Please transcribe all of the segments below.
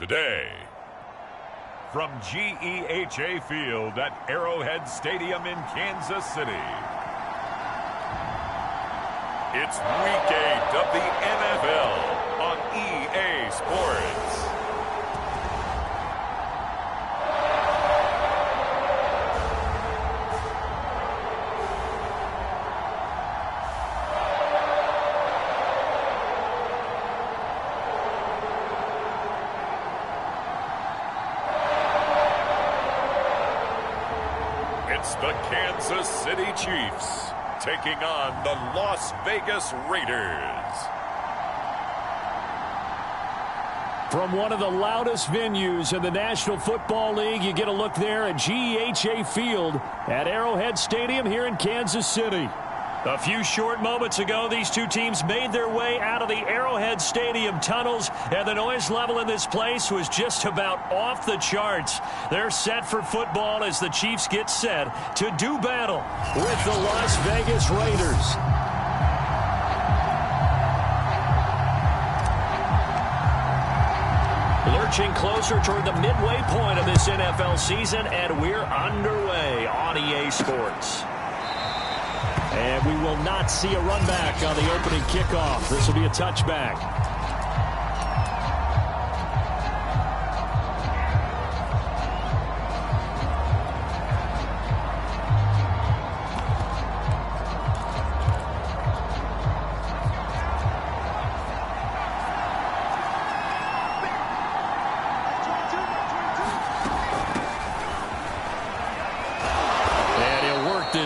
today. From GEHA Field at Arrowhead Stadium in Kansas City, it's Week 8 of the NFL on EA Sports. It's the Kansas City Chiefs taking on the Las Vegas Raiders. From one of the loudest venues in the National Football League, you get a look there at GEHA Field at Arrowhead Stadium here in Kansas City. A few short moments ago, these two teams made their way out of the Arrowhead Stadium tunnels, and the noise level in this place was just about off the charts. They're set for football as the Chiefs get set to do battle with the Las Vegas Raiders. Lurching closer toward the midway point of this NFL season, and we're underway on EA Sports. And we will not see a run back on the opening kickoff. This will be a touchback.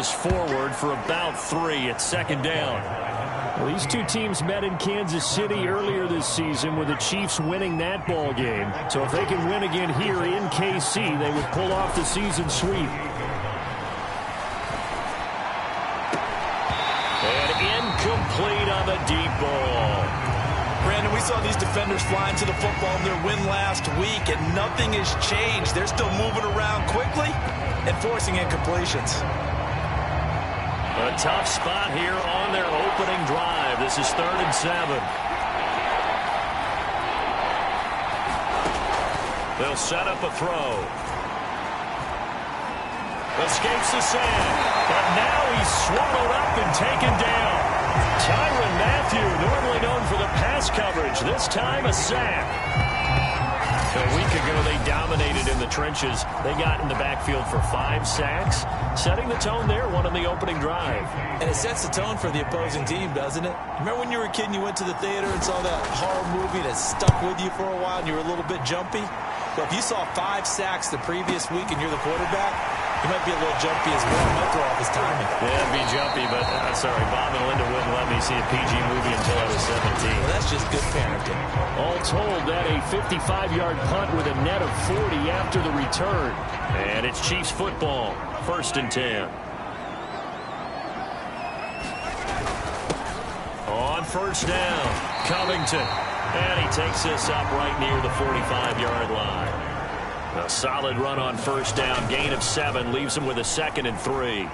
Forward for about 3 at second down. Well, these two teams met in Kansas City earlier this season with the Chiefs winning that ball game. So if they can win again here in KC, they would pull off the season sweep. And incomplete on the deep ball. Brandon, we saw these defenders flying to the football in their win last week, and nothing has changed. They're still moving around quickly and forcing incompletions. A tough spot here on their opening drive. This is 3rd and 7. They'll set up a throw. Escapes the sand. But now he's swallowed up and taken down. Tyrann Mathieu, normally known for the pass coverage. This time a sack. A week ago, they dominated in the trenches. They got in the backfield for 5 sacks, setting the tone there, one on the opening drive. And it sets the tone for the opposing team, doesn't it? Remember when you were a kid and you went to the theater and saw that horror movie that stuck with you for a while and you were a little bit jumpy? Well, if you saw 5 sacks the previous week and you're the quarterback, he might be a little jumpy as well. Might throw off his timing. Yeah, it'd be jumpy, but sorry, Bob and Linda wouldn't let me see a PG movie until I was 17. Well, that's just good parenting. All told, that a 55-yard punt with a net of 40 after the return. And it's Chiefs football, 1st and 10. On 1st down, Covington. And he takes this up right near the 45-yard line. A solid run on 1st down. Gain of 7 leaves him with a 2nd and 3.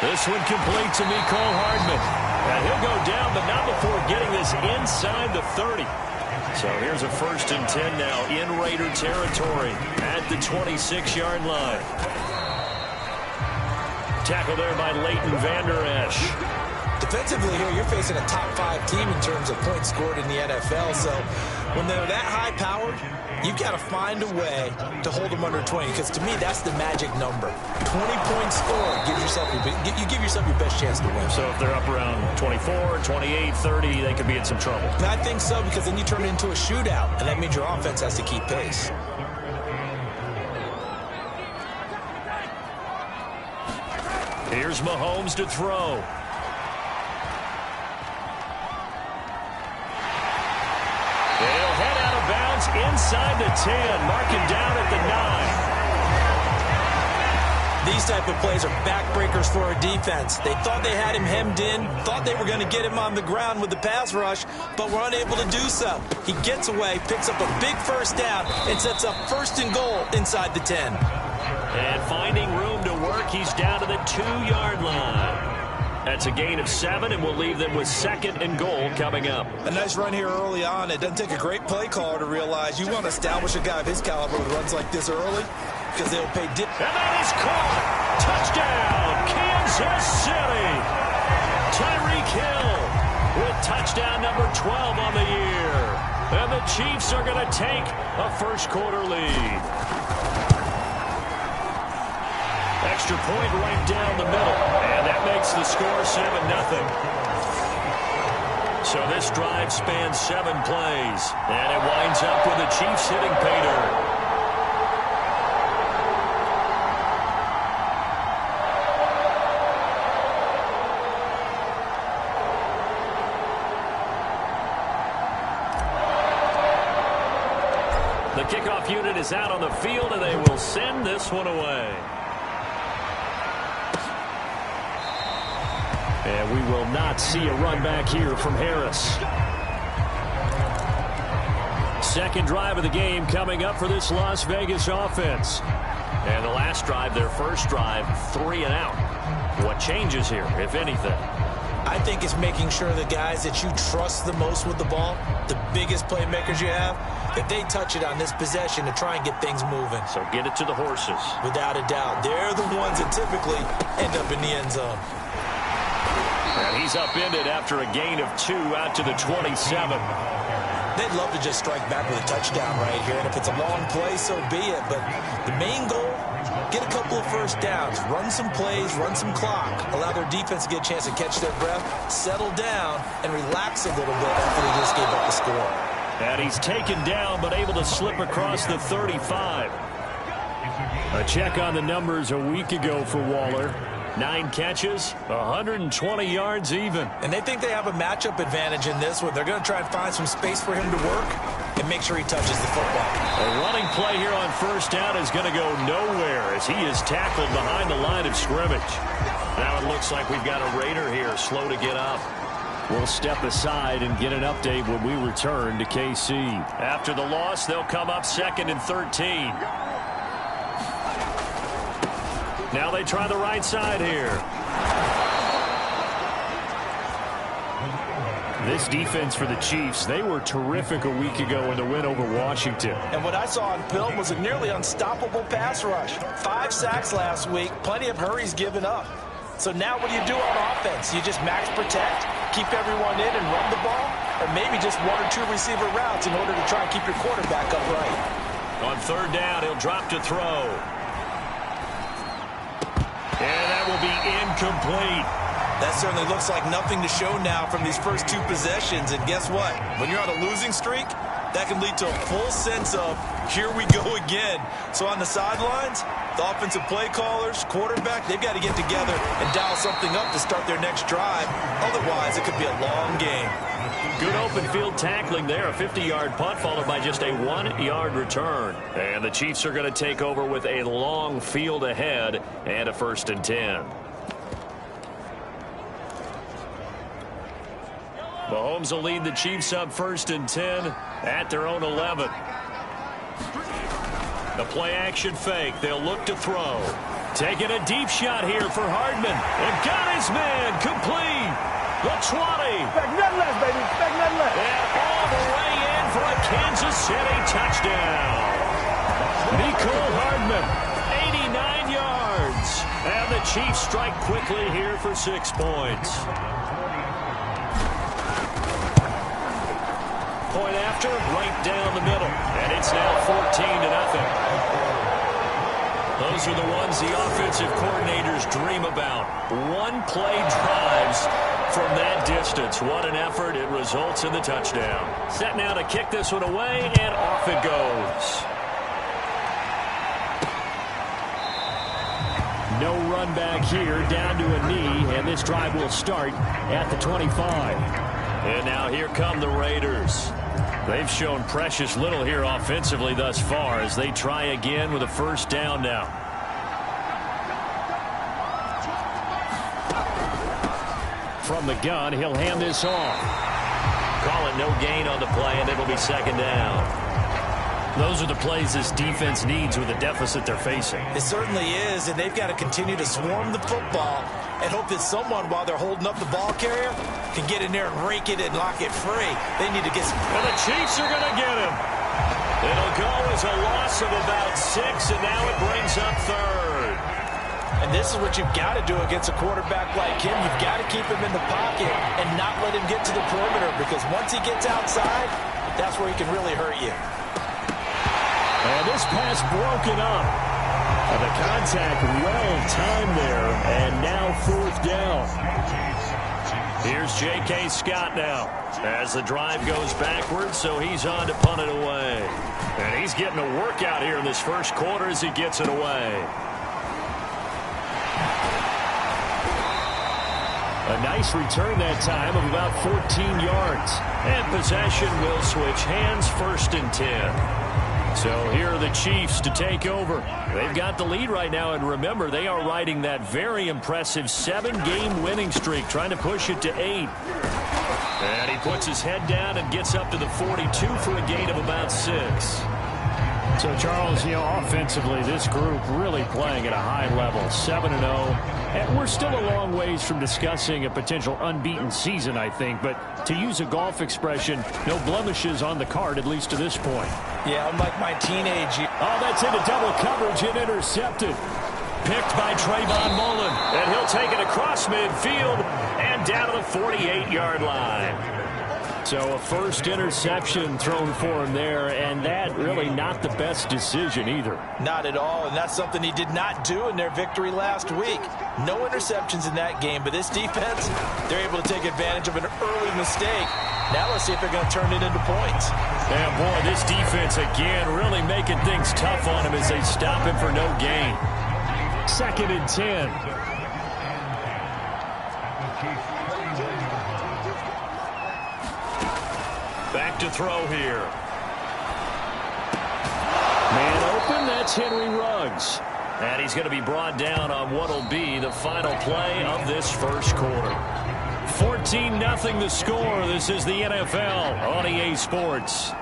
This one complete to Mecole Hardman. And he'll go down, but not before getting this inside the 30. So here's a 1st and 10 now in Raider territory at the 26-yard line. Tackle there by Leighton Vander Esch. Defensively here, you're facing a top 5 team in terms of points scored in the NFL. So when they're that high-powered, you've got to find a way to hold them under 20. Because to me, that's the magic number. 20 points scored gives yourself you give yourself your best chance to win. So if they're up around 24, 28, 30, they could be in some trouble. And I think so, because then you turn it into a shootout, and that means your offense has to keep pace. Here's Mahomes to throw. They'll head out of bounds inside the 10. Mark him down at the 9. These type of plays are backbreakers for our defense. They thought they had him hemmed in, thought they were going to get him on the ground with the pass rush, but were unable to do so. He gets away, picks up a big 1st down, and sets up 1st and goal inside the 10. And finding room to work, he's down to the 2-yard line. That's a gain of 7, and we'll leave them with 2nd and goal coming up. A nice run here early on. It doesn't take a great play caller to realize you want to establish a guy of his caliber with runs like this early because they'll pay dip. And that is caught. Touchdown, Kansas City. Tyreek Hill with touchdown number 12 on the year. And the Chiefs are going to take a first-quarter lead. Extra point right down the middle. And that makes the score 7-0. So this drive spans 7 plays. And it winds up with the Chiefs hitting pay dirt. The kickoff unit is out on the field, and they will send this one away. And we will not see a run back here from Harris. Second drive of the game coming up for this Las Vegas offense. And the last drive, their first drive, 3 and out. What changes here, if anything? I think it's making sure the guys that you trust the most with the ball, the biggest playmakers you have, that they touch it on this possession to try and get things moving. So get it to the horses. Without a doubt. They're the ones that typically end up in the end zone. And he's upended after a gain of 2 out to the 27. They'd love to just strike back with a touchdown right here. And if it's a long play, so be it. But the main goal, get a couple of first downs, run some plays, run some clock, allow their defense to get a chance to catch their breath, settle down, and relax a little bit after they just gave up the score. And he's taken down but able to slip across the 35. A check on the numbers a week ago for Waller. 9 catches, 120 yards even. And they think they have a matchup advantage in this one. They're going to try and find some space for him to work and make sure he touches the football. A running play here on first down is going to go nowhere as he is tackled behind the line of scrimmage. Now it looks like we've got a Raider here slow to get up. We'll step aside and get an update when we return to KC. After the loss, they'll come up 2nd and 13. Now they try the right side here. This defense for the Chiefs, they were terrific a week ago in the win over Washington. And what I saw on film was a nearly unstoppable pass rush. 5 sacks last week, plenty of hurries given up. So now what do you do on offense? You just max protect, keep everyone in and run the ball, or maybe just 1 or 2 receiver routes in order to try and keep your quarterback upright. On third down, he'll drop to throw. And that will be incomplete. That certainly looks like nothing to show now from these first 2 possessions. And guess what? When you're on a losing streak, that can lead to a full sense of, here we go again. So on the sidelines, the offensive play callers, quarterback, they've got to get together and dial something up to start their next drive. Otherwise, it could be a long game. Good open field tackling there. A 50-yard punt followed by just a 1-yard return. And the Chiefs are going to take over with a long field ahead and a 1st and 10. Mahomes will lead the Chiefs up 1st and 10 at their own 11. The play action fake. They'll look to throw. Taking a deep shot here for Hardman. And got his man complete. The 20. Expect nothing less, baby. Expect nothing less. And all the way in for a Kansas City touchdown. Nicole Hardman, 89 yards. And the Chiefs strike quickly here for 6 points. Point after, right down the middle. And it's now 14-0. Those are the ones the offensive coordinators dream about. 1-play drives from that distance. What an effort. It results in the touchdown. Set now to kick this one away, and off it goes. No run back here, down to a knee, and this drive will start at the 25. And now here come the Raiders. They've shown precious little here offensively thus far as they try again with a first down now. From the gun, he'll hand this off. Call it no gain on the play, and it'll be 2nd down. Those are the plays this defense needs with the deficit they're facing. It certainly is, and they've got to continue to swarm the football and hope that someone, while they're holding up the ball carrier, can get in there and rake it and lock it free. They need to get some... And the Chiefs are going to get him. It'll go as a loss of about 6, and now it brings up third. And this is what you've got to do against a quarterback like him. You've got to keep him in the pocket and not let him get to the perimeter, because once he gets outside, that's where he can really hurt you. And this pass broken up. And the contact well-timed there, and now 4th down. Here's J.K. Scott now as the drive goes backwards, so he's on to punt it away. And he's getting a workout here in this first quarter as he gets it away. A nice return that time of about 14 yards. And possession will switch hands, 1st and 10. So here are the Chiefs to take over. They've got the lead right now, and remember, they are riding that very impressive 7-game winning streak, trying to push it to 8. And he puts his head down and gets up to the 42 for a gain of about 6. So, Charles, offensively, this group really playing at a high level, 7-0. And we're still a long ways from discussing a potential unbeaten season, I think. But to use a golf expression, no blemishes on the card, at least to this point. Yeah, unlike my teenage years. Oh, that's into double coverage and intercepted. Picked by Trayvon Mullen. And he'll take it across midfield and down to the 48-yard line. So a first interception thrown for him there, and that really not the best decision either. Not at all, and that's something he did not do in their victory last week. No interceptions in that game, but this defense, they're able to take advantage of an early mistake. Now let's see if they're going to turn it into points. And boy, this defense again really making things tough on him as they stop him for no gain. 2nd and 10. Back to throw here. Man open, that's Henry Ruggs. And he's going to be brought down on what will be the final play of this first quarter. 14-0 the score. This is the NFL on EA Sports.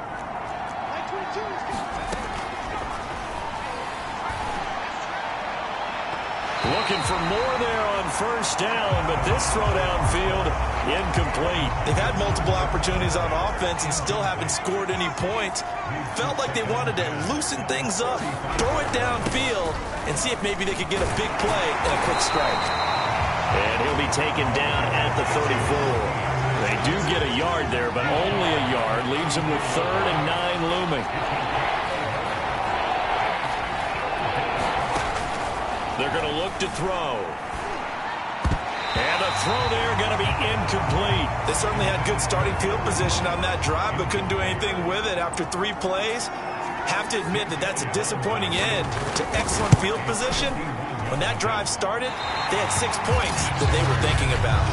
Looking for more there on 1st down, but this throw downfield incomplete. They've had multiple opportunities on offense and still haven't scored any points. Felt like they wanted to loosen things up, throw it downfield, and see if maybe they could get a big play and a quick strike. And he'll be taken down at the 34. They do get a yard there, but only a yard. Leaves them with 3rd and 9 looming. They're going to look to throw. And a throw there going to be incomplete. They certainly had good starting field position on that drive, but couldn't do anything with it after 3 plays. Have to admit that that's a disappointing end to excellent field position. When that drive started, they had 6 points that they were thinking about.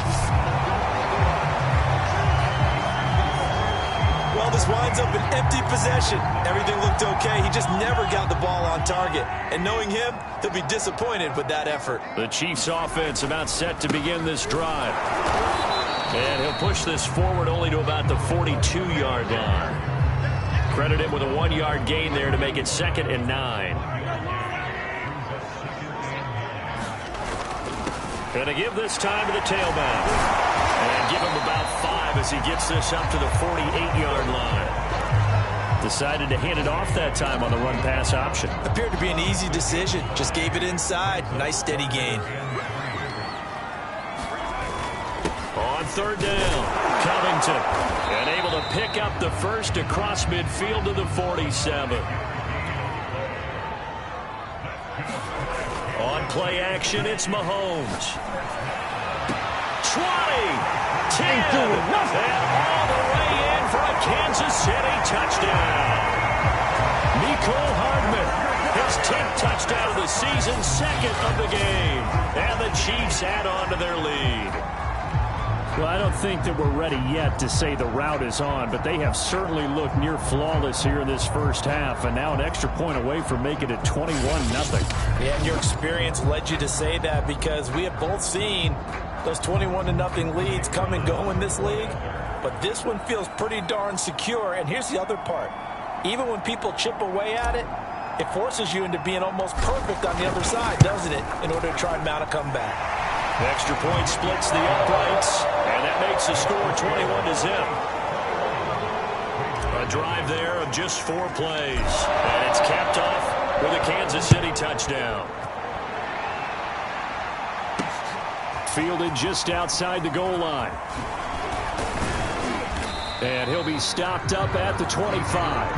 Well, this winds up an empty possession. Everything looked okay. He just never got the ball on target. And knowing him, he'll be disappointed with that effort. The Chiefs offense about set to begin this drive. And he'll push this forward only to about the 42-yard line. Credit him with a 1-yard gain there to make it 2nd and 9. Going to give this time to the tailback. And give him about 5 as he gets this up to the 48-yard line. Decided to hand it off that time on the run-pass option. Appeared to be an easy decision. Just gave it inside. Nice steady gain. On 3rd down, Covington. And able to pick up the first across midfield to the 47. On play action, it's Mahomes. 20, 10, and all the way in for a Kansas City touchdown. Mecole Hardman, his 10th touchdown of the season, 2nd of the game. And the Chiefs add on to their lead. Well, I don't think that we're ready yet to say the route is on, but they have certainly looked near flawless here in this first half, and now an extra point away from making it 21-0. Yeah, and your experience led you to say that, because we have both seen those 21-0 leads come and go in this league, but this one feels pretty darn secure. And here's the other part. Even when people chip away at it, it forces you into being almost perfect on the other side, doesn't it, in order to try and mount a comeback. Extra point splits the uprights, and that makes the score 21-0. A drive there of just 4 plays, and it's capped off with a Kansas City touchdown. Fielded just outside the goal line. And he'll be stopped up at the 25.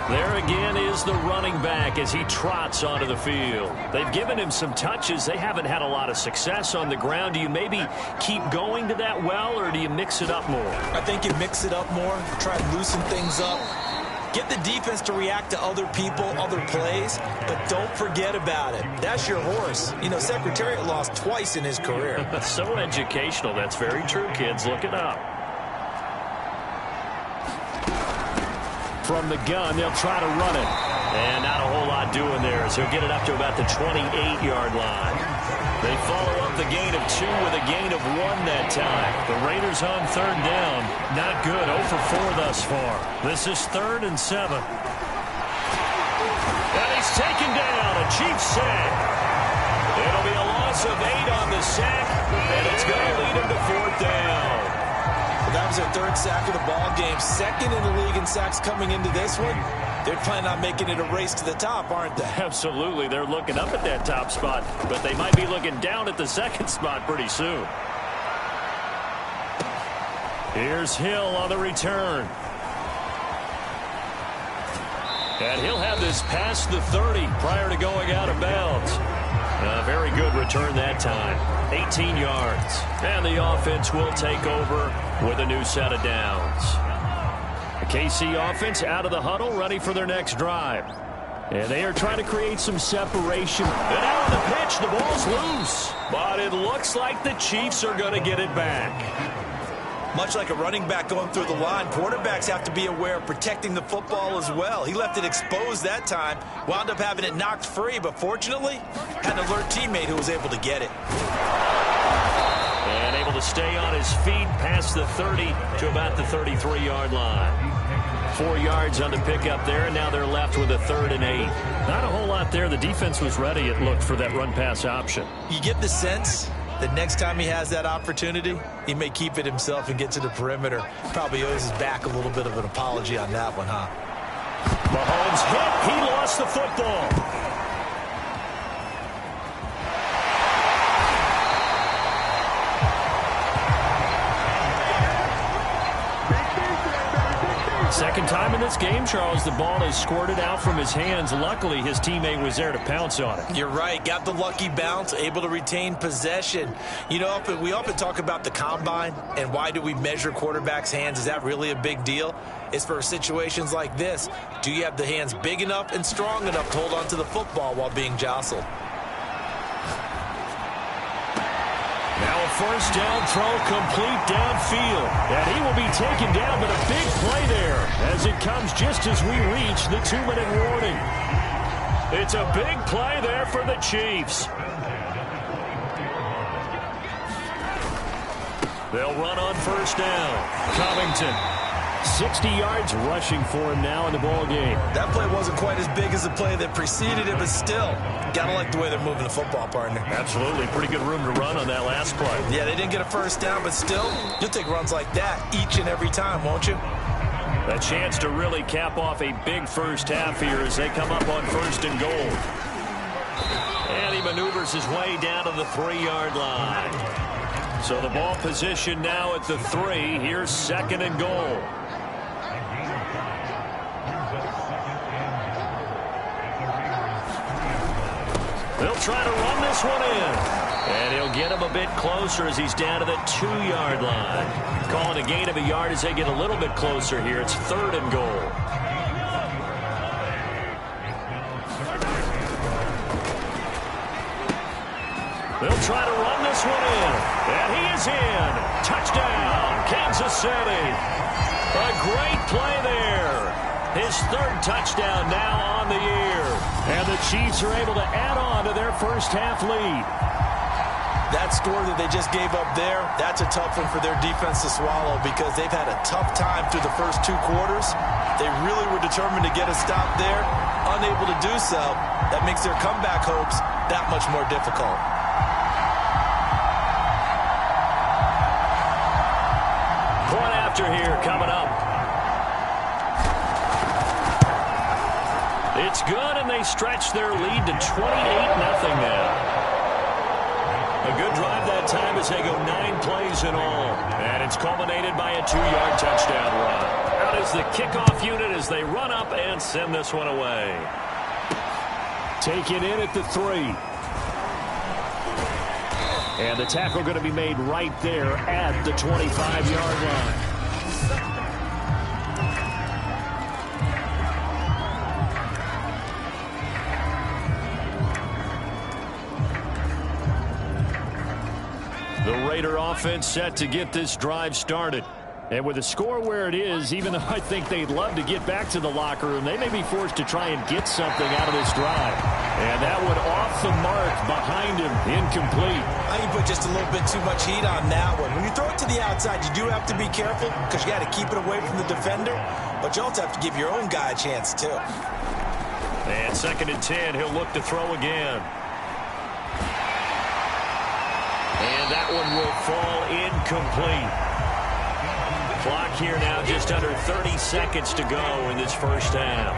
There again is the running back as he trots onto the field. They've given him some touches. They haven't had a lot of success on the ground. Do you maybe keep going to that well, or do you mix it up more? I think you mix it up more, try and loosen things up. Get the defense to react to other people, other plays, but don't forget about it. That's your horse. You know, Secretariat lost twice in his career. So educational. That's very true, kids. Look it up. From the gun, they'll try to run it. And not a whole lot doing there as he'll get it up to about the 28-yard line. They follow up the gain of 2 with a gain of 1 that time. The Raiders on 3rd down. Not good. 0 for 4 thus far. This is 3rd and 7. And he's taken down. A Chiefs sack. It'll be a loss of 8 on the sack, and it's going to lead him to 4th down. That was their 3rd sack of the ball game. 2nd in the league in sacks coming into this one. They're planning on making it a race to the top, aren't they? Absolutely. They're looking up at that top spot, but they might be looking down at the 2nd spot pretty soon. Here's Hill on the return. And he'll have this past the 30 prior to going out of bounds. A very good return that time. 18 yards. And the offense will take over with a new set of downs. The KC offense out of the huddle, ready for their next drive. And they are trying to create some separation. And out on the pitch, the ball's loose. But it looks like the Chiefs are going to get it back. Much like a running back going through the line, quarterbacks have to be aware of protecting the football as well. He left it exposed that time, wound up having it knocked free, but fortunately, had an alert teammate who was able to get it. And able to stay on his feet past the 30 to about the 33-yard line. 4 yards on the pickup there, and now they're left with a 3rd and 8. Not a whole lot there. The defense was ready, it looked, for that run-pass option. You get the sense that next time he has that opportunity, he may keep it himself and get to the perimeter. Probably owes his back a little bit of an apology on that one, huh? Mahomes hit. He lost the football. Second time in this game, Charles, the ball is squirted out from his hands. Luckily, his teammate was there to pounce on it. You're right. Got the lucky bounce, able to retain possession. You know, we often talk about the combine and why do we measure quarterbacks' hands. Is that really a big deal? It's for situations like this. Do you have the hands big enough and strong enough to hold on to the football while being jostled? Now a first down throw complete downfield. And he will be taken down, but a big play there as it comes just as we reach the 2-minute warning. It's a big play there for the Chiefs. They'll run on first down. Covington, 60 yards rushing for him now in the ball game. That play wasn't quite as big as the play that preceded it, but still, gotta like the way they're moving the football, partner. Absolutely. Pretty good room to run on that last play. Yeah, they didn't get a first down, but still, you'll take runs like that each and every time, won't you? A chance to really cap off a big first half here as they come up on 1st and goal. And he maneuvers his way down to the 3-yard line. So the ball position now at the 3. Here's 2nd and goal. They'll try to run this one in. And he'll get him a bit closer as he's down to the 2-yard line. Calling a gain of a yard as they get a little bit closer here. It's 3rd and goal. They'll try to run this one in. And he is in. Touchdown, Kansas City. A great play there. His 3rd touchdown now on the year. And the Chiefs are able to add on to their first half lead. That score that they just gave up there, that's a tough one for their defense to swallow because they've had a tough time through the first 2 quarters. They really were determined to get a stop there. Unable to do so, that makes their comeback hopes that much more difficult. Point after here coming up. It's good, and they stretch their lead to 28-0 now. A good drive that time as they go 9 plays in all. And it's culminated by a 2-yard touchdown run. Out is the kickoff unit as they run up and send this one away. Taken in at the 3. And the tackle going to be made right there at the 25-yard line. The Raider offense set to get this drive started. And with the score where it is, even though I think they'd love to get back to the locker room, they may be forced to try and get something out of this drive. And that one off the mark behind him, incomplete. I think you put just a little bit too much heat on that one. When you throw it to the outside, you do have to be careful because you got to keep it away from the defender. But you also have to give your own guy a chance, too. And 2nd and 10, he'll look to throw again. And that one will fall incomplete. Clock here now just under 30 seconds to go in this first half.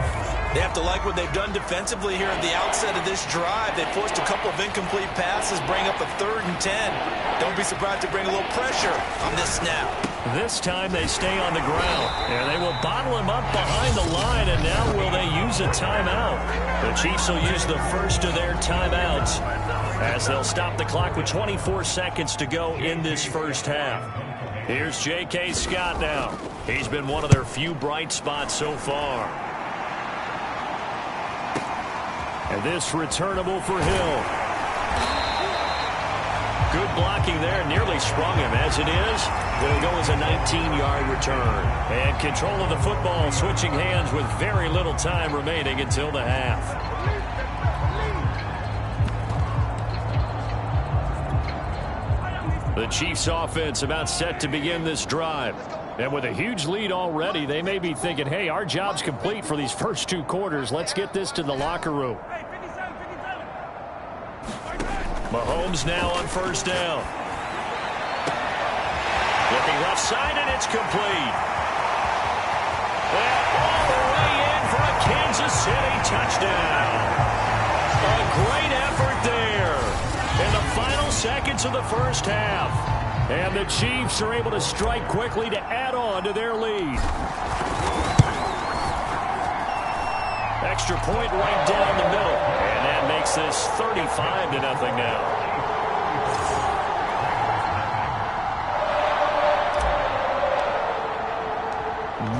They have to like what they've done defensively here at the outset of this drive. They forced a couple of incomplete passes, bring up a 3rd and 10. Don't be surprised to bring a little pressure on this snap. This time they stay on the ground, and they will bottle him up behind the line, and now will they use a timeout? The Chiefs will use the first of their timeouts as they'll stop the clock with 24 seconds to go in this first half. Here's J.K. Scott now. He's been one of their few bright spots so far. And this returnable for Hill. Good blocking there, nearly sprung him. As it is, it'll go as a 19-yard return. And control of the football switching hands with very little time remaining until the half. The Chiefs offense about set to begin this drive. And with a huge lead already, they may be thinking, hey, our job's complete for these first 2 quarters. Let's get this to the locker room. Mahomes now on 1st down. Looking left side, and it's complete. And all the way in for a Kansas City touchdown. A great effort there in the final seconds of the first half. And the Chiefs are able to strike quickly to add on to their lead. Extra point right down the middle. And that makes this 35-0 now.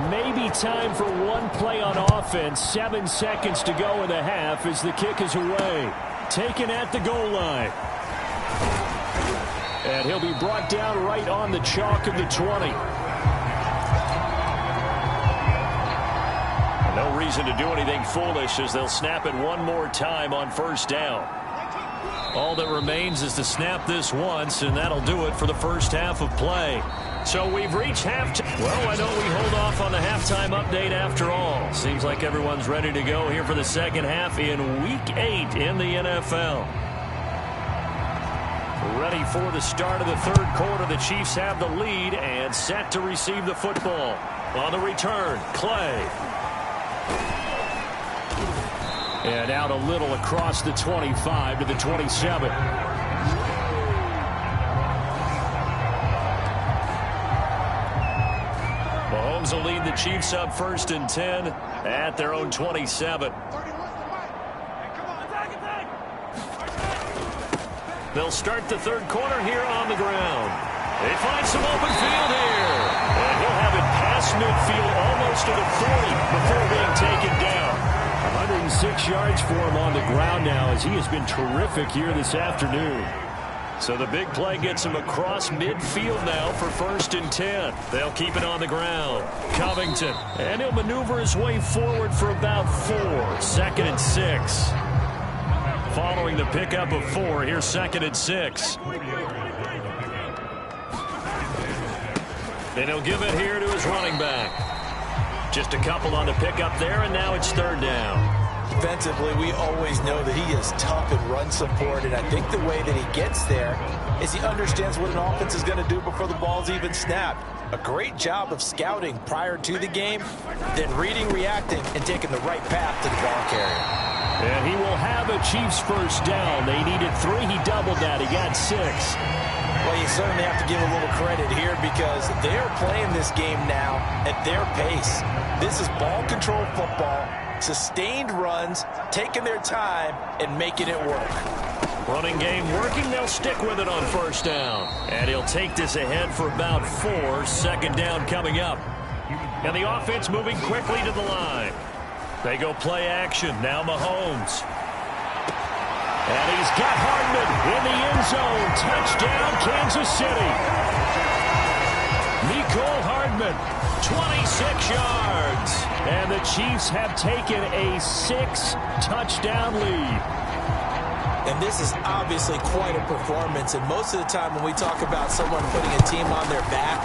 Maybe time for one play on offense. 7 seconds to go in the half as the kick is away. Taken at the goal line. And he'll be brought down right on the chalk of the 20. No reason to do anything foolish as they'll snap it one more time on 1st down. All that remains is to snap this once, and that'll do it for the first half of play. So we've reached halftime. Well, why don't we hold off on the halftime update after all? Seems like everyone's ready to go here for the second half in Week 8 in the NFL. Ready for the start of the 3rd quarter. The Chiefs have the lead and set to receive the football. On the return, Clay. And out a little across the 25 to the 27. Mahomes will lead the Chiefs up 1st and 10 at their own 27. They'll start the 3rd quarter here on the ground. They find some open field here. And he'll have it past midfield almost to the 40 before being taken down. 106 yards for him on the ground now as he has been terrific here this afternoon. So the big play gets him across midfield now for 1st and 10. They'll keep it on the ground. Covington. And he'll maneuver his way forward for about 4. 2nd and 6. following the pickup of 4. Here's 2nd and 6. And he'll give it here to his running back. Just a couple on the pickup there, and now it's 3rd down. Defensively, we always know that he is tough in run support, and I think the way that he gets there is he understands what an offense is going to do before the ball's even snapped. A great job of scouting prior to the game, then reading, reacting, and taking the right path to the ball carrier. And he will have a Chiefs first down. They needed 3. He doubled that. He got 6. Well, you certainly have to give a little credit here because they're playing this game now at their pace. This is ball control football, sustained runs, taking their time, and making it work. Running game working. They'll stick with it on first down. And he'll take this ahead for about 4. 2nd down coming up. And the offense moving quickly to the line. They go play action. Now Mahomes. And he's got Hardman in the end zone. Touchdown, Kansas City. Mecole Hardman, 26 yards. And the Chiefs have taken a 6-touchdown lead. And this is obviously quite a performance. And most of the time when we talk about someone putting a team on their back,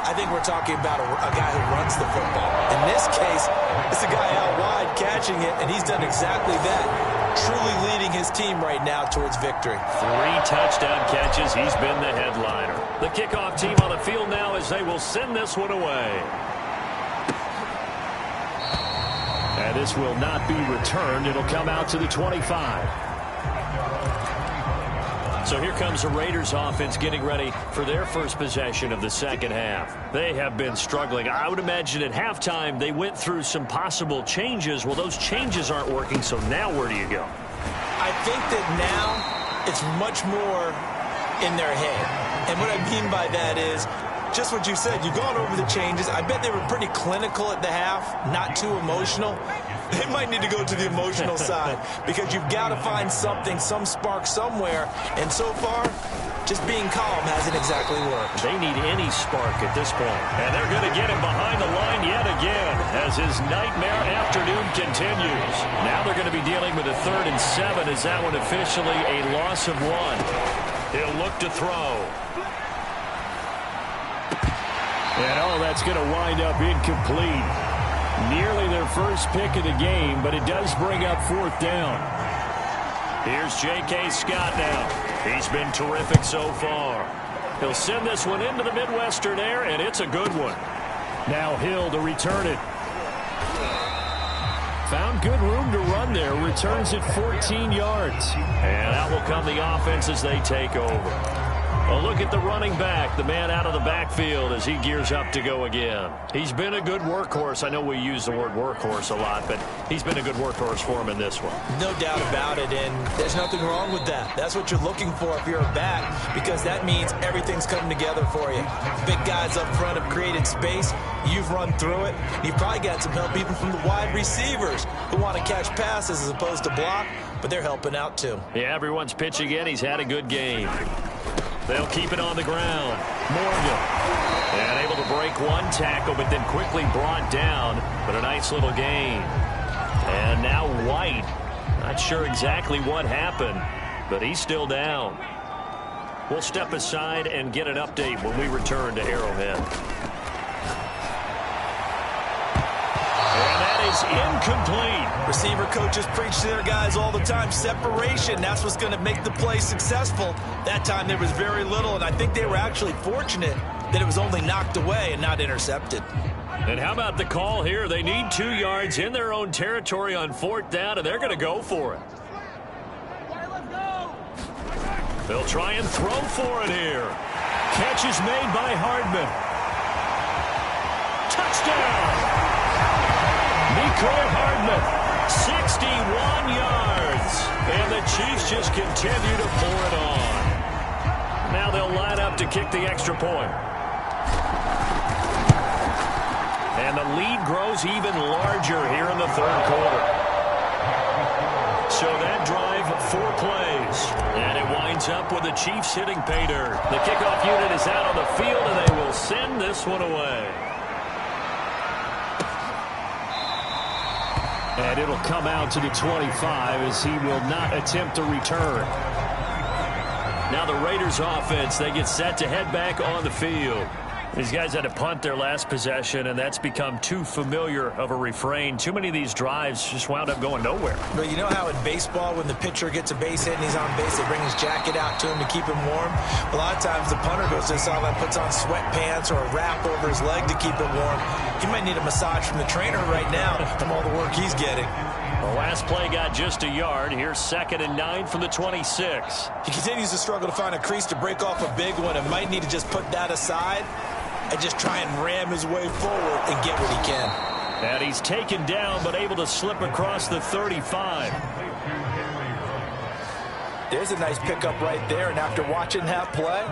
I think we're talking about a guy who runs the football. In this case, it's a guy out wide catching it, and he's done exactly that. Truly leading his team right now towards victory. 3 touchdown catches. He's been the headliner. The kickoff team on the field now as they will send this one away. And this will not be returned. It'll come out to the 25. So here comes the Raiders offense getting ready for their first possession of the second half. They have been struggling. I would imagine at halftime they went through some possible changes. Well, those changes aren't working, so now where do you go? I think that now it's much more in their head. And what I mean by that is just what you said. You've gone over the changes. I bet they were pretty clinical at the half, not too emotional. They might need to go to the emotional side because you've got to find something, some spark somewhere. And so far, just being calm hasn't exactly worked. They need any spark at this point. And they're going to get him behind the line yet again as his nightmare afternoon continues. Now they're going to be dealing with a 3rd and 7 as that one officially a loss of 1. He'll look to throw. And that's going to wind up incomplete. Nearly their first pick of the game, but it does bring up 4th down. Here's J.K. Scott now. He's been terrific so far. He'll send this one into the Midwestern air, and it's a good one. Now Hill to return it. Found good room to run there. Returns it 14 yards. And out will come the offense as they take over. A look at the running back, the man out of the backfield as he gears up to go again. He's been a good workhorse. I know we use the word workhorse a lot, but he's been a good workhorse for him in this one. No doubt about it, and there's nothing wrong with that. That's what you're looking for if you're a back, because that means everything's coming together for you. Big guys up front have created space. You've run through it. You've probably got some help even from the wide receivers who want to catch passes as opposed to block, but they're helping out too. Yeah, everyone's pitching in. He's had a good game. They'll keep it on the ground. Morgan. And able to break one tackle, but then quickly brought down. But a nice little gain. And now White. Not sure exactly what happened, but he's still down. We'll step aside and get an update when we return to Arrowhead. And that is incomplete. Receiver coaches preach to their guys all the time. Separation, that's what's going to make the play successful. That time there was very little, and I think they were actually fortunate that it was only knocked away and not intercepted. And how about the call here? They need 2 yards in their own territory on 4th down, and they're going to go for it. They'll try and throw for it here. Catch is made by Hardman. Touchdown! Mecole Hardman, 61 yards. And the Chiefs just continue to pour it on. Now they'll line up to kick the extra point. And the lead grows even larger here in the 3rd quarter. So that drive, 4 plays. And it winds up with the Chiefs hitting pay dirt. The kickoff unit is out on the field, and they will send this one away. And it'll come out to the 25 as he will not attempt a return. Now the Raiders offense, they get set to head back on the field. These guys had to punt their last possession, and that's become too familiar of a refrain. Too many of these drives just wound up going nowhere. But you know how in baseball, when the pitcher gets a base hit and he's on base, they bring his jacket out to him to keep him warm? A lot of times the punter goes to the sideline, puts on sweatpants or a wrap over his leg to keep it warm. He might need a massage from the trainer right now from all the work he's getting. The last play got just a yard. Here's 2nd and 9 from the 26. He continues to struggle to find a crease to break off a big one and might need to just put that aside and just try and ram his way forward and get what he can. And he's taken down but able to slip across the 35. There's a nice pickup right there, and after watching that play,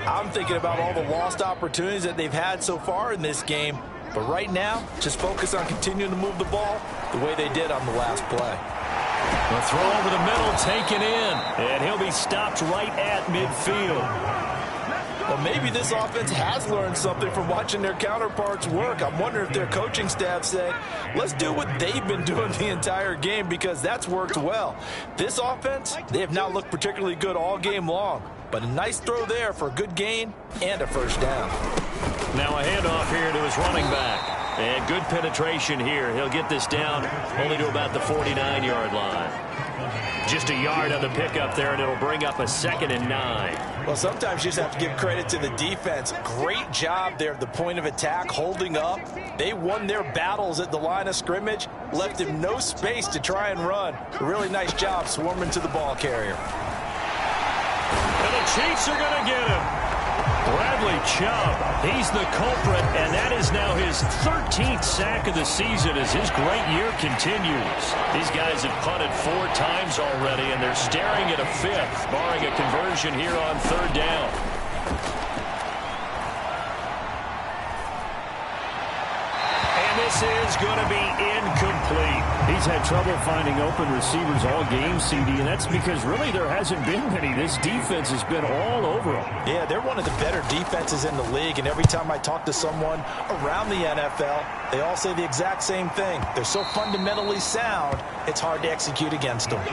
I'm thinking about all the lost opportunities that they've had so far in this game. But right now, just focus on continuing to move the ball the way they did on the last play. The throw over the middle, taken in, and he'll be stopped right at midfield. Well, maybe this offense has learned something from watching their counterparts work. I'm wondering if their coaching staff said, let's do what they've been doing the entire game, because that's worked well. This offense, they have not looked particularly good all game long, but a nice throw there for a good gain and a first down. Now a handoff here to his running back. And good penetration here. He'll get this down only to about the 49-yard line. Just a yard on the pickup there, and it'll bring up a 2nd and 9. Well, sometimes you just have to give credit to the defense. Great job there at the point of attack, holding up. They won their battles at the line of scrimmage, left him no space to try and run. A really nice job swarming to the ball carrier. And the Chiefs are going to get him. Bradley Chubb, he's the culprit, and that is now his 13th sack of the season as his great year continues. These guys have punted 4 times already, and they're staring at a 5th, barring a conversion here on 3rd down. And this is going to be incomplete. He's had trouble finding open receivers all game, CD, and that's because really there hasn't been many. This defense has been all over them. Yeah, they're one of the better defenses in the league, and every time I talk to someone around the NFL, they all say the exact same thing. They're so fundamentally sound, it's hard to execute against them.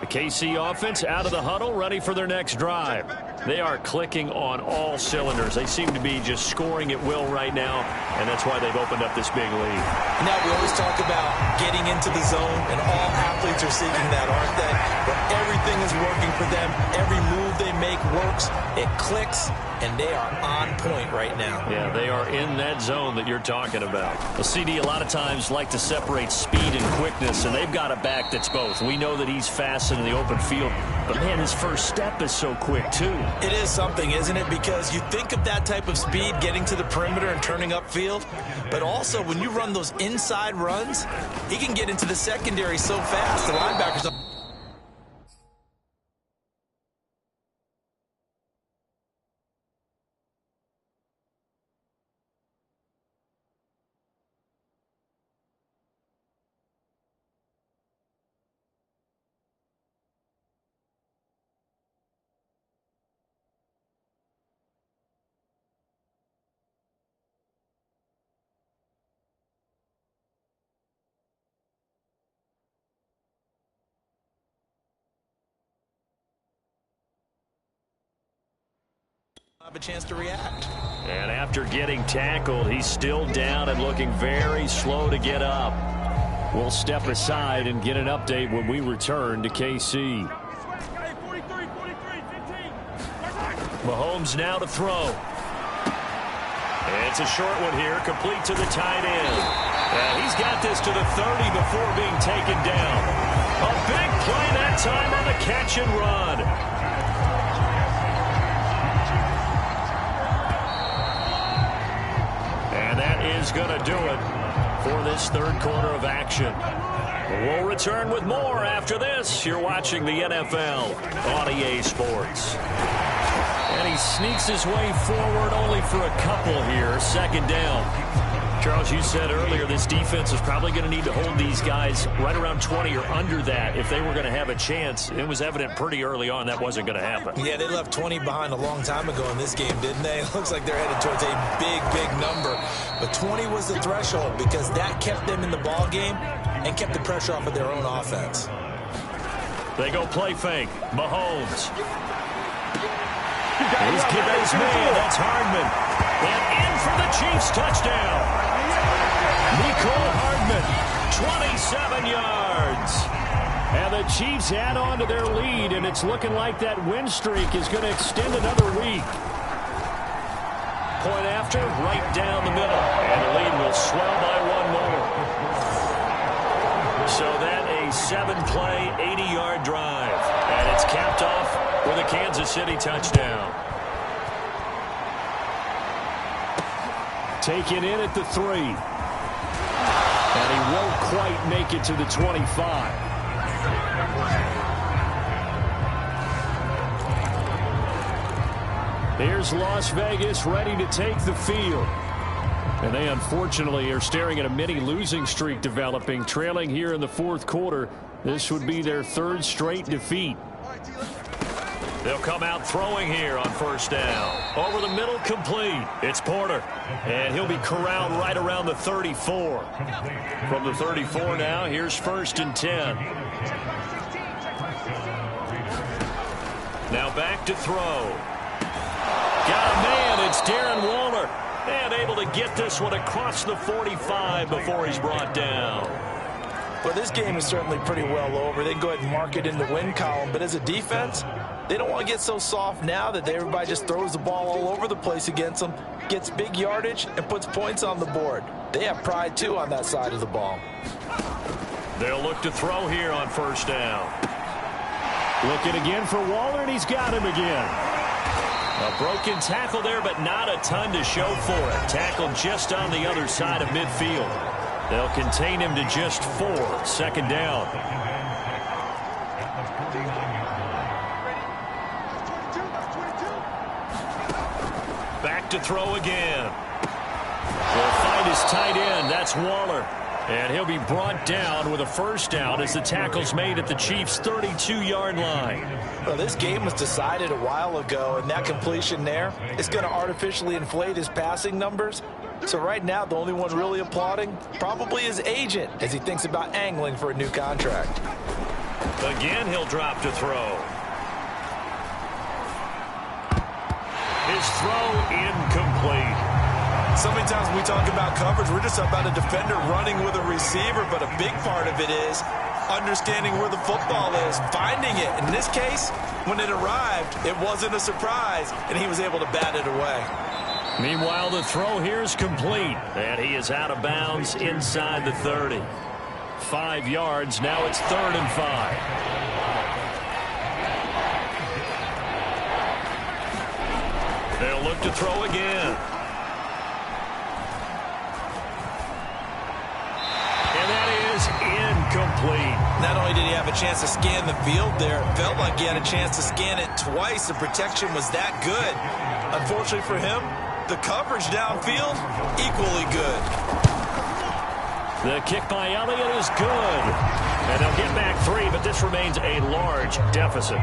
The KC offense out of the huddle, ready for their next drive. They are clicking on all cylinders. They seem to be just scoring at will right now, and that's why they've opened up this big lead. Now, we always talk about getting into the zone, and all athletes are seeking that, aren't they? But everything is working for them. Every move they make works. It clicks, and they are on point right now. Yeah, they are in that zone that you're talking about. The CD a lot of times like to separate speed and quickness, and they've got a back that's both. We know that he's fast in the open field, but man, his first step is so quick too. It is something, isn't it? Because you think of that type of speed getting to the perimeter and turning upfield, but also when you run those inside runs, he can get into the secondary so fast. The linebackers... have a chance to react. And after getting tackled, he's still down and looking very slow to get up. We'll step aside and get an update when we return to KC. Mahomes now to throw. It's a short one here, complete to the tight end. And he's got this to the 30 before being taken down. A big play that time on the catch and run. Is going to do it for this 3rd quarter of action. We'll return with more after this. You're watching the NFL on EA Sports. And he sneaks his way forward only for a couple here. 2nd down. Charles, you said earlier this defense is probably going to need to hold these guys right around 20 or under that if they were going to have a chance. It was evident pretty early on that wasn't going to happen. Yeah, they left 20 behind a long time ago in this game, didn't they? It looks like they're headed towards a big, big number. But 20 was the threshold because that kept them in the ball game and kept the pressure off of their own offense. They go play fake. Mahomes. He's giving his man. That's Hardman. And in for the Chiefs touchdown. Nicole Hardman, 27 yards. And the Chiefs add on to their lead, and it's looking like that win streak is going to extend another week. Point after, right down the middle. And the lead will swell by one more. So that a 7-play, 80-yard drive. And it's capped off with a Kansas City touchdown. Taken in at the 3. And he won't quite make it to the 25. Here's Las Vegas ready to take the field. And they unfortunately are staring at a mini losing streak developing, trailing here in the fourth quarter. This would be their third straight defeat. They'll come out throwing here on first down. Over the middle, complete. It's Porter. And he'll be corralled right around the 34. From the 34 now, here's 1st and 10. Now back to throw. Got a man. It's Darren Waller. And able to get this one across the 45 before he's brought down. Well, this game is certainly pretty well over. They can go ahead and mark it in the win column. But as a defense, they don't want to get so soft now that everybody just throws the ball all over the place against them, gets big yardage, and puts points on the board. They have pride, too, on that side of the ball. They'll look to throw here on first down. Looking again for Waller, and he's got him again. A broken tackle there, but not a ton to show for it. Tackled just on the other side of midfield. They'll contain him to just 4. 2nd down. Back to throw again. Will find his tight end. That's Waller. And he'll be brought down with a first down as the tackle's made at the Chiefs' 32-yard line. Well, this game was decided a while ago, and that completion there is going to artificially inflate his passing numbers. So right now, the only one really applauding probably his agent as he thinks about angling for a new contract. Again, he'll drop to throw. His throw incomplete. So many times when we talk about coverage, we're just about a defender running with a receiver, but a big part of it is understanding where the football is, finding it. In this case, when it arrived, it wasn't a surprise, and he was able to bat it away. Meanwhile, the throw here is complete, and he is out of bounds inside the 30. 5 yards, now it's 3rd and 5. They'll look to throw again. And that is incomplete. Not only did he have a chance to scan the field there, it felt like he had a chance to scan it twice. The protection was that good. Unfortunately for him, the coverage downfield, equally good. The kick by Elliott is good. And they'll get back 3, but this remains a large deficit.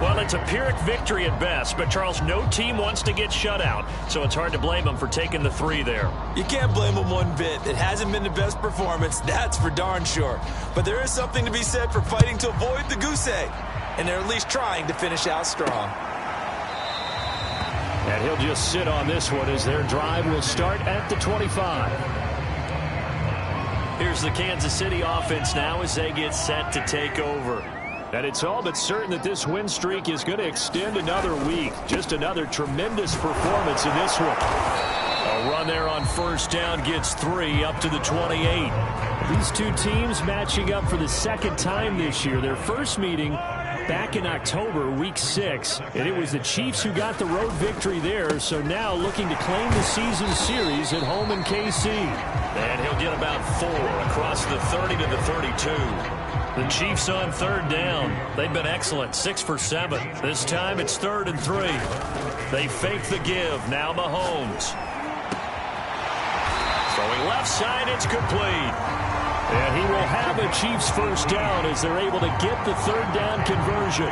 Well, it's a Pyrrhic victory at best, but Charles, no team wants to get shut out, so it's hard to blame them for taking the 3 there. You can't blame them one bit. It hasn't been the best performance, that's for darn sure. But there is something to be said for fighting to avoid the goose egg, and they're at least trying to finish out strong. And he'll just sit on this one as their drive will start at the 25. Here's the Kansas City offense now as they get set to take over. And it's all but certain that this win streak is going to extend another week. Just another tremendous performance in this one. A run there on first down gets 3 up to the 28. These two teams matching up for the 2nd time this year. Their first meeting back in October, week 6. And it was the Chiefs who got the road victory there. So now looking to claim the season series at home in KC. And he'll get about 4 across the 30 to the 32. The Chiefs on 3rd down. They've been excellent, 6 for 7. This time it's 3rd and 3. They fake the give. Now Mahomes. Throwing left side, it's complete. And he will have a Chiefs first down as they're able to get the third down conversion.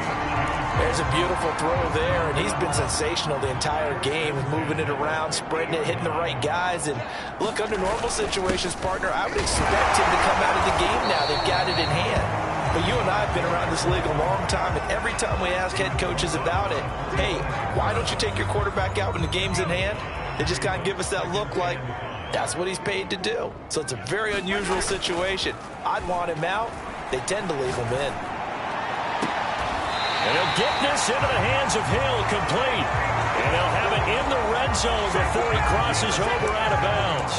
There's a beautiful throw there, and he's been sensational the entire game, moving it around, spreading it, hitting the right guys. And look, under normal situations, partner, I would expect him to come out of the game now. They've got it in hand. But you and I have been around this league a long time, and every time we ask head coaches about it, hey, why don't you take your quarterback out when the game's in hand? They just kind of give us that look like that's what he's paid to do. So it's a very unusual situation. I'd want him out. They tend to leave him in. And he'll get this into the hands of Hill, complete. And he'll have it in the red zone before he crosses over out of bounds.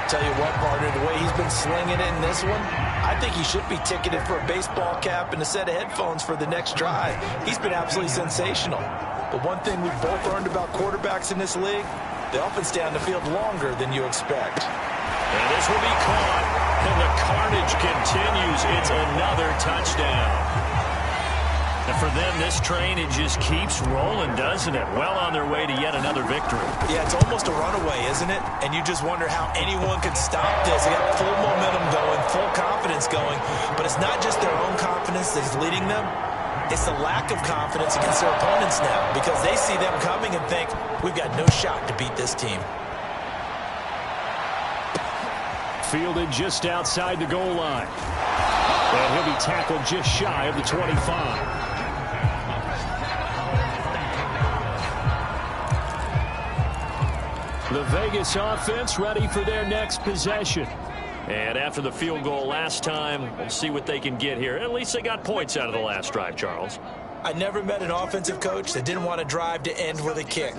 Tell you what, partner, the way he's been slinging it in this one, I think he should be ticketed for a baseball cap and a set of headphones for the next drive. He's been absolutely sensational. But one thing we've both learned about quarterbacks in this league, they often stay on the field longer than you expect. And this will be caught. And the carnage continues. It's another touchdown. And for them, this train, it just keeps rolling, doesn't it? Well on their way to yet another victory. Yeah, it's almost a runaway, isn't it? And you just wonder how anyone could stop this. They got full momentum going, full confidence going. But it's not just their own confidence that's leading them. It's the lack of confidence against their opponents now, because they see them coming and think, we've got no shot to beat this team. Fielded just outside the goal line. And he'll be tackled just shy of the 25. The Vegas offense ready for their next possession. And after the field goal last time, we'll see what they can get here. At least they got points out of the last drive, Charles. I never met an offensive coach that didn't want to drive to end with a kick.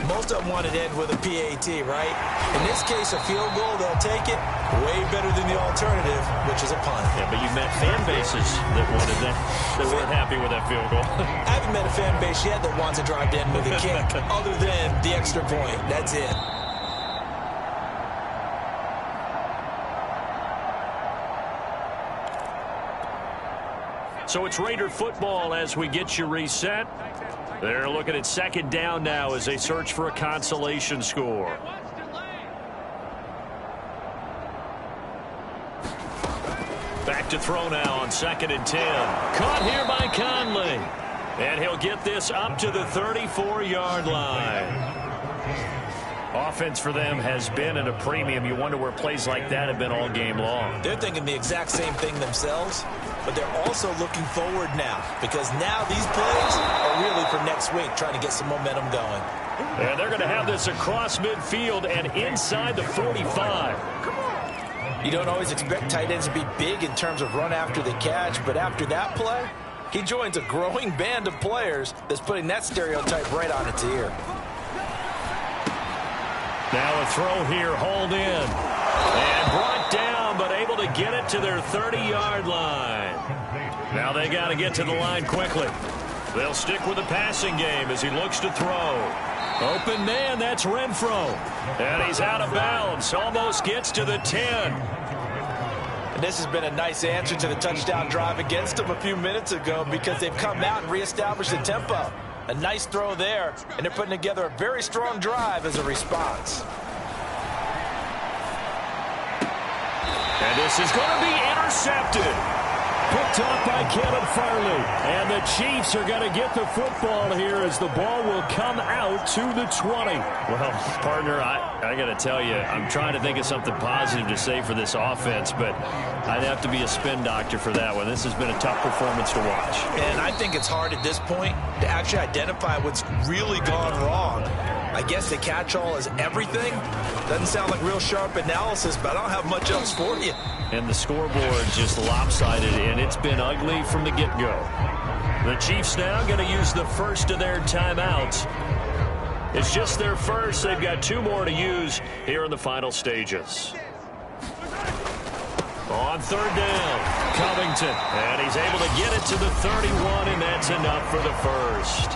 Most of them wanted to end with a PAT, right? In this case, a field goal, they'll take it. Way better than the alternative, which is a punt. Yeah, but you met fan bases that wanted that, that weren't happy with that field goal. I haven't met a fan base yet that wants to drive to end with a kick, other than the extra point. That's it. So it's Raider football as we get you reset. They're looking at second down now as they search for a consolation score. Back to throw now on 2nd and 10. Caught here by Conley. And he'll get this up to the 34-yard line. Offense for them has been at a premium. You wonder where plays like that have been all game long. They're thinking the exact same thing themselves, but they're also looking forward now, because now these plays are really for next week, trying to get some momentum going. And they're going to have this across midfield and inside the 45. You don't always expect tight ends to be big in terms of run after the catch, but after that play, he joins a growing band of players that's putting that stereotype right on its ear. Now a throw here, hauled in. And brought down, but able to get it to their 30-yard line. Now they got to get to the line quickly. They'll stick with the passing game as he looks to throw. Open man, that's Renfro. And he's out of bounds, almost gets to the 10. And this has been a nice answer to the touchdown drive against them a few minutes ago, because they've come out and reestablished the tempo. A nice throw there, and they're putting together a very strong drive as a response. And this is going to be intercepted. Picked off by Kevin Farley. And the Chiefs are going to get the football here as the ball will come out to the 20. Well, partner, I got to tell you, I'm trying to think of something positive to say for this offense, but I'd have to be a spin doctor for that one. This has been a tough performance to watch. And I think it's hard at this point to actually identify what's really gone wrong. I guess the catch-all is everything. Doesn't sound like real sharp analysis, but I don't have much else for you. And the scoreboard just lopsided, and it's been ugly from the get-go. The Chiefs now going to use the first of their timeouts. It's just their first. They've got 2 more to use here in the final stages. On 3rd down, Covington. And he's able to get it to the 31, and that's enough for the first.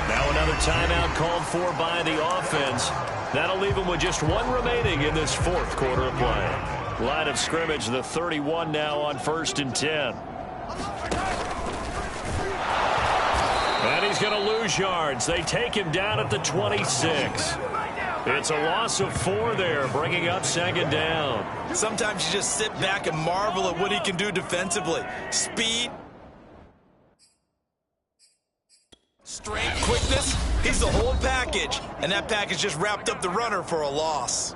Now another timeout called for by the offense. That'll leave them with just 1 remaining in this 4th quarter of play. Line of scrimmage, the 31 now on 1st and 10. And he's going to lose yards. They take him down at the 26. It's a loss of 4 there, bringing up second down. Sometimes you just sit back and marvel at what he can do defensively. Speed, strength, quickness, he's the whole package. And that package just wrapped up the runner for a loss.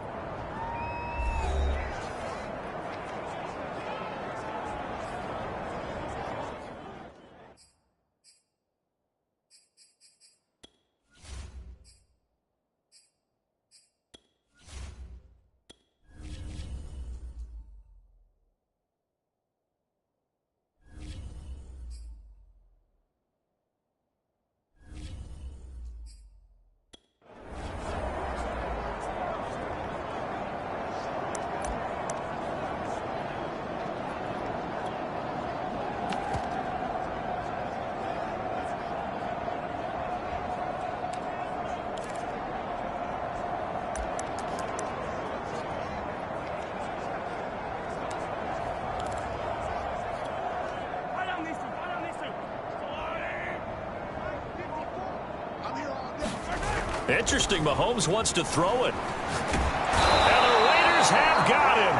Interesting, Mahomes wants to throw it. And the Raiders have got him.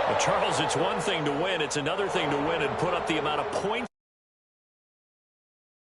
Well, Charles, it's one thing to win. It's another thing to win and put up the amount of points.